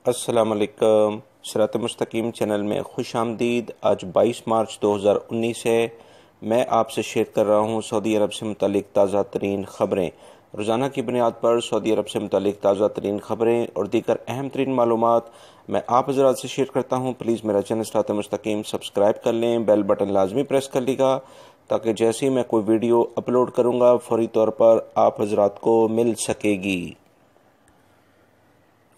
السلام علیکم۔ صراط مستقیم چینل میں خوش آمدید۔ آج 22 مارچ 2019 ہے۔ میں آپ سے شیئر کر رہا ہوں سعودی عرب سے متعلق تازہ ترین خبریں۔ روزانہ کی بنیاد پر سعودی عرب سے متعلق تازہ ترین خبریں اور دیگر اہم ترین معلومات میں آپ حضرات سے شیئر کرتا ہوں۔ پلیز میرا چینل صراط مستقیم سبسکرائب کر لیں، بیل بٹن لازمی پریس کر لیگا تاکہ جیسے ہی میں کوئی ویڈیو اپلوڈ کروں گا فوری طور پر آپ حضرات کو مل سکے گی۔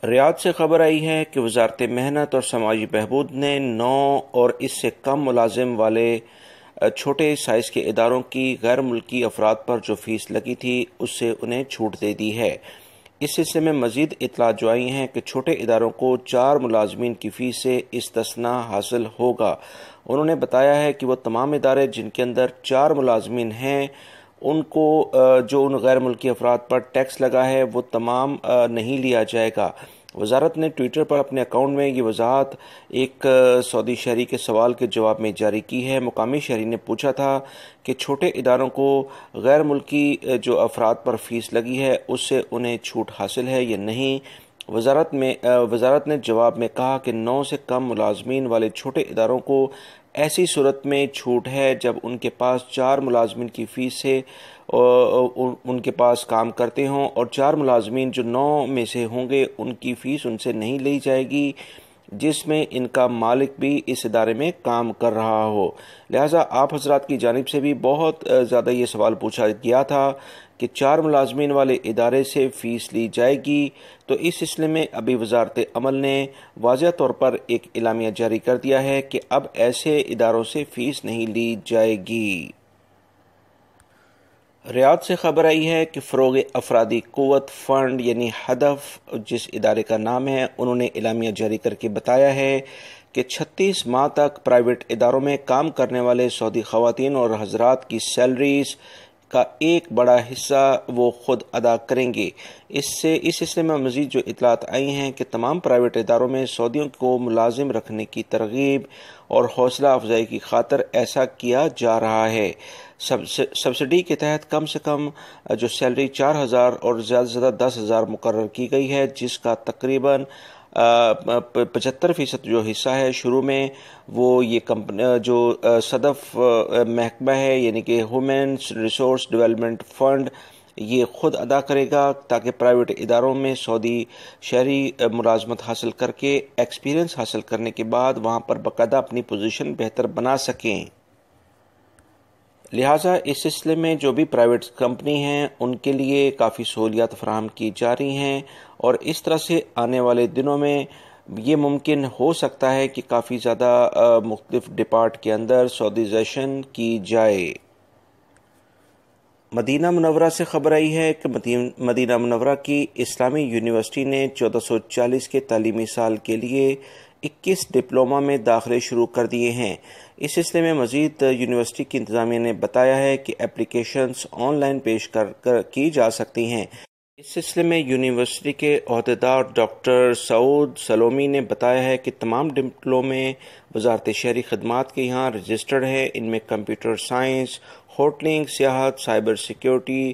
ریاض سے خبر آئی ہے کہ وزارت محنت اور سماجی بہبود نے 9 اور اس سے کم ملازم والے چھوٹے سائز کے اداروں کی غیر ملکی افراد پر جو فیس لگی تھی اس سے انہیں چھوٹ دے دی ہے۔ اس سلسلے میں مزید اطلاعات جو آئی ہیں کہ چھوٹے اداروں کو 4 ملازمین کی فیس سے استثناء حاصل ہوگا۔ انہوں نے بتایا ہے کہ وہ تمام ادارے جن کے اندر 4 ملازمین ہیں ان کو جو ان غیر ملکی افراد پر ٹیکس لگا ہے وہ تمام نہیں لیا جائے گا۔ وزارت نے ٹویٹر پر اپنے اکاؤنٹ میں یہ وضاحت ایک سعودی شہری کے سوال کے جواب میں جاری کی ہے۔ مقامی شہری نے پوچھا تھا کہ چھوٹے اداروں کو غیر ملکی جو افراد پر فیس لگی ہے اس سے انہیں چھوٹ حاصل ہے یا نہیں۔ وزارت نے جواب میں کہا کہ 9 سے کم ملازمین والے چھوٹے اداروں کو ایسی صورت میں چھوٹ ہے جب ان کے پاس 4 ملازمین کی فیس سے ان کے پاس کام کرتے ہوں اور 4 ملازمین جو 9 میں سے ہوں گے ان کی فیس ان سے نہیں لی جائے گی جس میں ان کا مالک بھی اس ادارے میں کام کر رہا ہو۔ لہٰذا آپ حضرات کی جانب سے بھی بہت زیادہ یہ سوال پوچھا گیا تھا کہ 4 ملازمین والے ادارے سے فیس لی جائے گی، تو اس سلسلے میں ابھی وزارت عمل نے واضح طور پر ایک اعلامیہ جاری کر دیا ہے کہ اب ایسے اداروں سے فیس نہیں لی جائے گی۔ ریاض سے خبر آئی ہے کہ فروغ افرادی قوت فنڈ یعنی ہدف جس ادارے کا نام ہے، انہوں نے اعلامیہ جاری کر کے بتایا ہے کہ 36 ماہ تک پرائیویٹ اداروں میں کام کرنے والے سعودی خواتین اور حضرات کی سیلریز کا ایک بڑا حصہ وہ خود ادا کریں گے۔ اس سلسلے میں مزید جو اطلاعات آئی ہیں کہ تمام پرائیویٹ اداروں میں سعودیوں کو ملازم رکھنے کی ترغیب اور حوصلہ افزائی کی خاطر ایسا کیا جا رہا ہے۔ سبسڈی کے تحت کم سے کم جو سیلری 4,000 اور زیادہ سے زیادہ 10,000 مقرر کی گئی ہے، جس کا تقریباً 75% جو حصہ ہے شروع میں وہ یہ کمپنی جو صدف محکمہ ہے یعنی کہ ہیومن ریسورس ڈیولپمنٹ فنڈ یہ خود ادا کرے گا تاکہ پرائیویٹ اداروں میں سعودی شہری ملازمت حاصل کر کے ایکسپیرینس حاصل کرنے کے بعد وہاں پر باقاعدہ اپنی پوزیشن بہتر بنا سکیں۔ لہٰذا اس سلسلے میں جو بھی پرائیویٹ کمپنی ہیں ان کے لیے کافی سہولیات فراہم کی جا رہی ہیں اور اس طرح سے آنے والے دنوں میں یہ ممکن ہو سکتا ہے کہ کافی زیادہ مختلف ڈپارٹ کے اندر سعودیزیشن کی جائے۔ مدینہ منورہ سے خبر آئی ہے کہ مدینہ منورہ کی اسلامی یونیورسٹی نے 1440 کے تعلیمی سال کے لیے 21 ڈپلومہ میں داخلے شروع کر دیے ہیں۔ اس سلسلے میں مزید یونیورسٹی کی انتظامیہ نے بتایا ہے کہ اپلیکیشنز آن لائن پیش کی جا سکتی ہیں۔ اس سلسلے میں یونیورسٹی کے عہدیدار ڈاکٹر سعود سلومی نے بتایا ہے کہ تمام ڈپلومے وزارت شہری خدمات کے یہاں رجسٹرڈ ہیں۔ ان میں کمپیوٹر سائنس، ہوٹلنگ، سیاحت، cyber security,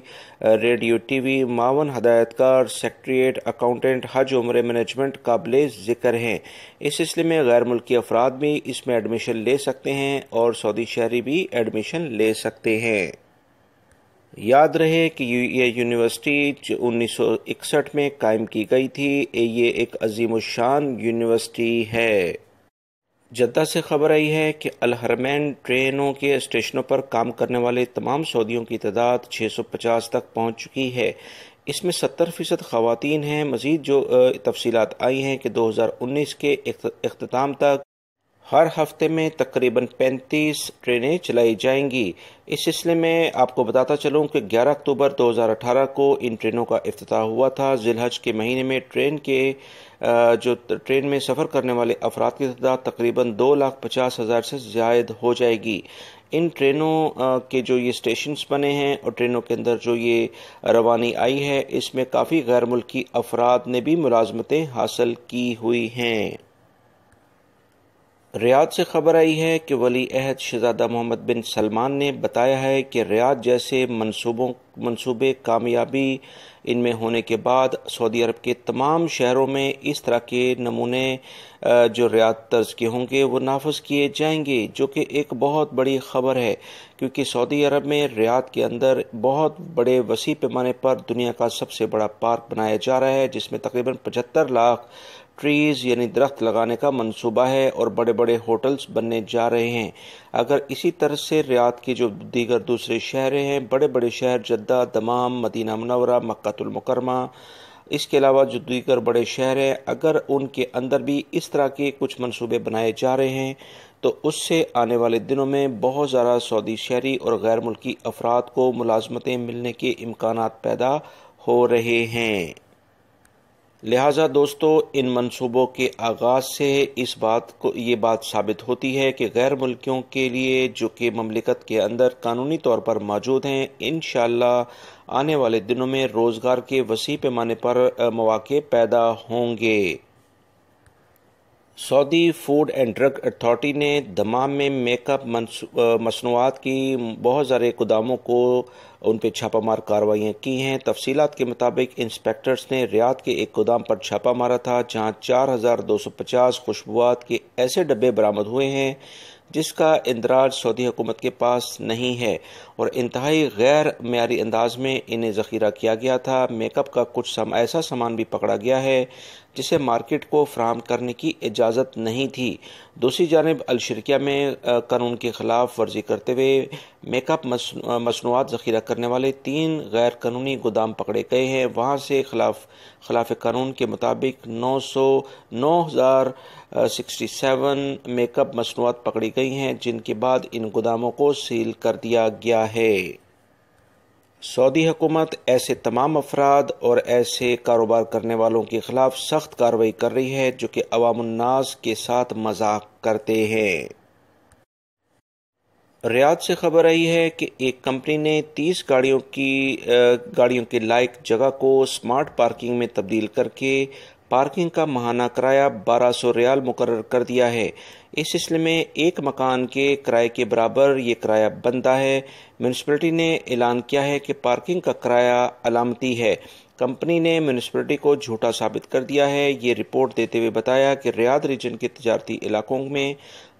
radio T V, معاون ہدایت کار، سیکریٹریٹ، اکاؤنٹنٹ، حج عمرہ مینجمنٹ قابل ذکر ہیں۔ اس سلسلے میں غیر ملکی افراد بھی اس میں ایڈمیشن لے سکتے ہیں اور سعودی شہری بھی ایڈمیشن لے سکتے ہیں۔ یاد رہے کہ یہ یونیورسٹی 1961 میں قائم کی گئی تھی۔ یہ ایک عظیم الشان یونیورسٹی ہے۔ جدہ سے خبر آئی ہے کہ الحرمین ٹرینوں کے اسٹیشنوں پر کام کرنے والے تمام سعودیوں کی تعداد 650 تک پہنچ چکی ہے۔ اس میں 70% خواتین ہیں۔ مزید جو تفصیلات آئی ہیں کہ 2019 کے اختتام تک ہر ہفتے میں تقریباً 35 ٹرینیں چلائی جائیں گی۔ اس سلسلے میں آپ کو بتاتا چلوں کہ 11 اکتوبر 2018 کو ان ٹرینوں کا افتتاح ہوا تھا۔ ذی الحج کے مہینے میں ٹرین میں سفر کرنے والے افراد کی تعداد تقریباً 2,50,000 سے زائد ہو جائے گی۔ ان ٹرینوں کے جو یہ اسٹیشنز بنے ہیں اور ٹرینوں کے اندر جو یہ روانی آئی ہے اس میں کافی غیر ملکی افراد نے بھی ملازمتیں حاصل کی ہوئی ہیں۔ ریاض سے خبر آئی ہے کہ ولی عہد شہزادہ محمد بن سلمان نے بتایا ہے کہ ریاض جیسے منصوبوں منصوبے کامیابی ان میں ہونے کے بعد سعودی عرب کے تمام شہروں میں اس طرح کے نمونے جو ریاض طرز کے ہوں گے وہ نافذ کیے جائیں گے، جو کہ ایک بہت بڑی خبر ہے، کیونکہ سعودی عرب میں ریاض کے اندر بہت بڑے وسیع پیمانے پر دنیا کا سب سے بڑا پارک بنایا جا رہا ہے، جس میں تقریباً 75 لاکھ ٹریز یعنی درخت لگانے کا منصوبہ ہے اور بڑے بڑے ہوٹلز بننے جا رہے ہیں۔ اگر اسی طرح سے ریاض کے جو دیگر دوسرے شہر ہیں، بڑے بڑے شہر جدہ، دمام، مدینہ منورہ، مکہ المکرمہ، اس کے علاوہ جو دیگر بڑے شہر ہیں، اگر ان کے اندر بھی اس طرح کے کچھ منصوبے بنائے جا رہے ہیں تو اس سے آنے والے دنوں میں بہت زیادہ سعودی شہری اور غیر ملکی افراد کو ملازمتیں ملنے کے امکانات پیدا ہو رہے ہیں۔ لہٰذا دوستو، ان منصوبوں کے آغاز سے یہ بات ثابت ہوتی ہے کہ غیر ملکیوں کے لیے جو کہ مملکت کے اندر قانونی طور پر موجود ہیں، انشاءاللہ آنے والے دنوں میں روزگار کے وسیع پیمانے پر مواقع پیدا ہوں گے۔ سعودی فوڈ اینڈ ڈرگ اتھارٹی نے دمام میں میک اپ مصنوعات کی بہت سارے گوداموں کو ان پہ چھاپہ مار کارروائیاں کی ہیں۔ تفصیلات کے مطابق انسپیکٹرز نے ریاض کے ایک گودام پر چھاپہ مارا تھا، جہاں 4250 خوشبوات کے ایسے ڈبے برآمد ہوئے ہیں جس کا اندراج سعودی حکومت کے پاس نہیں ہے اور انتہائی غیر معیاری انداز میں انہیں ذخیرہ کیا گیا تھا۔ میک اپ کا کچھ ایسا سامان بھی پکڑا گیا ہے جسے مارکیٹ کو فراہم کرنے کی اجازت نہیں تھی۔ دوسری جانب الشرقیہ میں قانون کی خلاف ورزی کرتے ہوئے میک اپ مصنوعات ذخیرہ کرنے والے 3 غیر قانونی گودام پکڑے گئے ہیں۔ وہاں سے خلاف قانون کے مطابق 9067 میک اپ مصنوعات پکڑی گئی ہیں، جن کے بعد ان گوداموں کو سیل کر دیا گیا ہے۔ سعودی حکومت ایسے تمام افراد اور ایسے کاروبار کرنے والوں کے خلاف سخت کارروائی کر رہی ہے جو کہ عوام الناس کے ساتھ مذاق کرتے ہیں۔ ریاض سے خبر آئی ہے کہ ایک کمپنی نے 30 گاڑیوں کے لائق جگہ کو سمارٹ پارکنگ میں تبدیل کر کے پارکنگ کا ماہانہ کرایہ 1200 ریال مقرر کر دیا ہے۔ اس سلسلے میں ایک مکان کے کرائے کے برابر یہ کرایہ بنتا ہے۔ میونسپلٹی نے اعلان کیا ہے کہ پارکنگ کا کرایہ علامتی ہے۔ کمپنی نے میونسپلٹی کو جھوٹا ثابت کر دیا ہے۔ یہ رپورٹ دیتے ہوئے بتایا کہ ریاض ریجن کے تجارتی علاقوں میں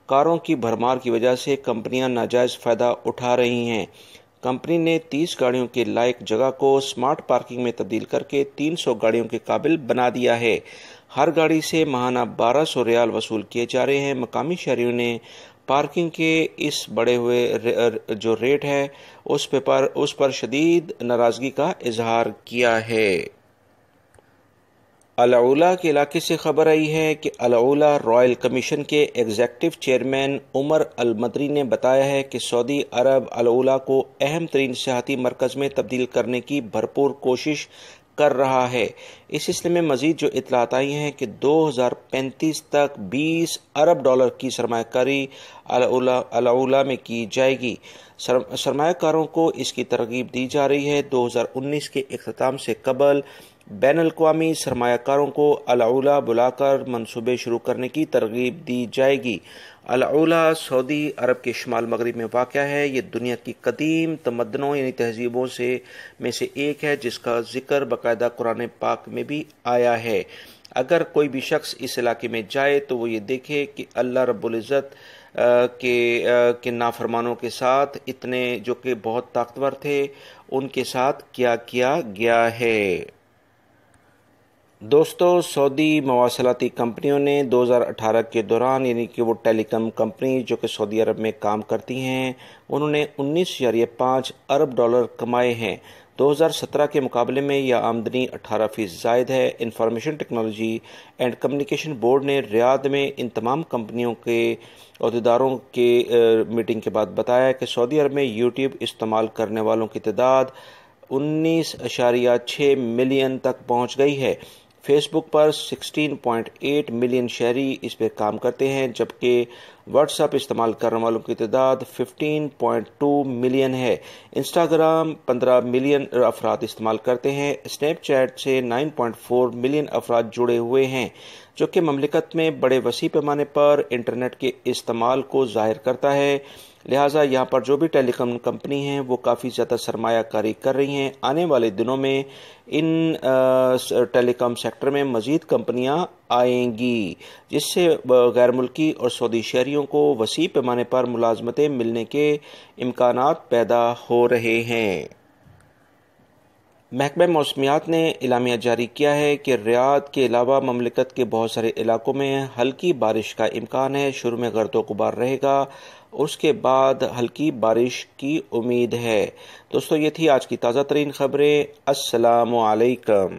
کاروں کی بھرمار کی وجہ سے کمپنیاں ناجائز فائدہ اٹھا رہی ہیں۔ کمپنی نے 30 گاڑیوں کے لائق جگہ کو سمارٹ پارکنگ میں تبدیل کر کے 300 گاڑیوں کے قابل بنا دیا ہے۔ ہر گاڑی سے ماہانہ 1200 ریال وصول کیے جا رہے ہیں۔ مقامی شہریوں نے پارکنگ کے اس بڑے ہوئے جو ریٹ ہے اس پر شدید ناراضگی کا اظہار کیا ہے۔ العلا کے علاقے سے خبر آئی ہے کہ العلا رائل کمیشن کے ایگزیکٹو چیئرمین عمر المدری نے بتایا ہے کہ سعودی عرب العلا کو اہم ترین سیاحتی مرکز میں تبدیل کرنے کی بھرپور کوشش کر رہا ہے۔ اس سلسلے میں مزید جو اطلاعات آئی ہیں کہ 2035 تک $20 ارب کی سرمایہ کاری العلا میں کی جائے گی۔ سرمایہ کاروں کو اس کی ترغیب دی جا رہی ہے۔ 2019 کے اختتام سے قبل بین الاقوامی سرمایہ کاروں کو العلا بلا کر منصوبے شروع کرنے کی ترغیب دی جائے گی۔ العلا سعودی عرب کے شمال مغرب میں واقع ہے۔ یہ دنیا کی قدیم تمدنوں یعنی تہذیبوں میں سے ایک ہے جس کا ذکر باقاعدہ قرآن پاک میں بھی آیا ہے۔ اگر کوئی بھی شخص اس علاقے میں جائے تو وہ یہ دیکھے کہ اللہ رب العزت کے نافرمانوں کے ساتھ اتنے جو کہ بہت طاقتور تھے ان کے ساتھ کیا کیا گیا ہے۔ دوستو، سعودی مواصلاتی کمپنیوں نے 2018 کے دوران یعنی کہ وہ ٹیلی کام کمپنی جو کہ سعودی عرب میں کام کرتی ہیں، انہوں نے $19.5 ارب کمائے ہیں۔ 2017 کے مقابلے میں یہ آمدنی 18% زائد ہے۔ Information technology and communication board نے ریاض میں ان تمام کمپنیوں کے عہدیداروں کے میٹنگ کے بعد بتایا کہ سعودی عرب میں یوٹیوب استعمال کرنے والوں کی تعداد 19.6 ملین تک پہنچ گئی ہے۔ فیس بک پر 16.8 ملین شہری اس پہ کام کرتے ہیں، جبکہ واٹس ایپ استعمال کرنے والوں کی تعداد 15.2 ملین ہے۔ انسٹاگرام 15 ملین افراد استعمال کرتے ہیں۔ اسنیپ چیٹ سے 9.4 ملین افراد جڑے ہوئے ہیں، جو کہ مملکت میں بڑے وسیع پیمانے پر انٹرنیٹ کے استعمال کو ظاہر کرتا ہے۔ لہٰذا یہاں پر جو بھی ٹیلی کام کمپنی ہیں وہ کافی زیادہ سرمایہ کاری کر رہی ہیں. آنے والے دنوں میں ان ٹیلی کام سیکٹر میں مزید کمپنیاں آئیں گی، جس سے غیر ملکی اور سعودی شہریوں کو وسیع پیمانے پر ملازمتیں ملنے کے امکانات پیدا ہو رہے ہیں. محکمہ موسمیات نے اعلامیہ جاری کیا ہے کہ ریاض کے علاوہ مملکت کے بہت سارے علاقوں میں ہلکی بارش کا امکان ہے. شروع میں گرد و غبار رہے گا، اس کے بعد ہلکی بارش کی امید ہے. دوستو، یہ تھی آج کی تازہ ترین خبریں. السلام علیکم.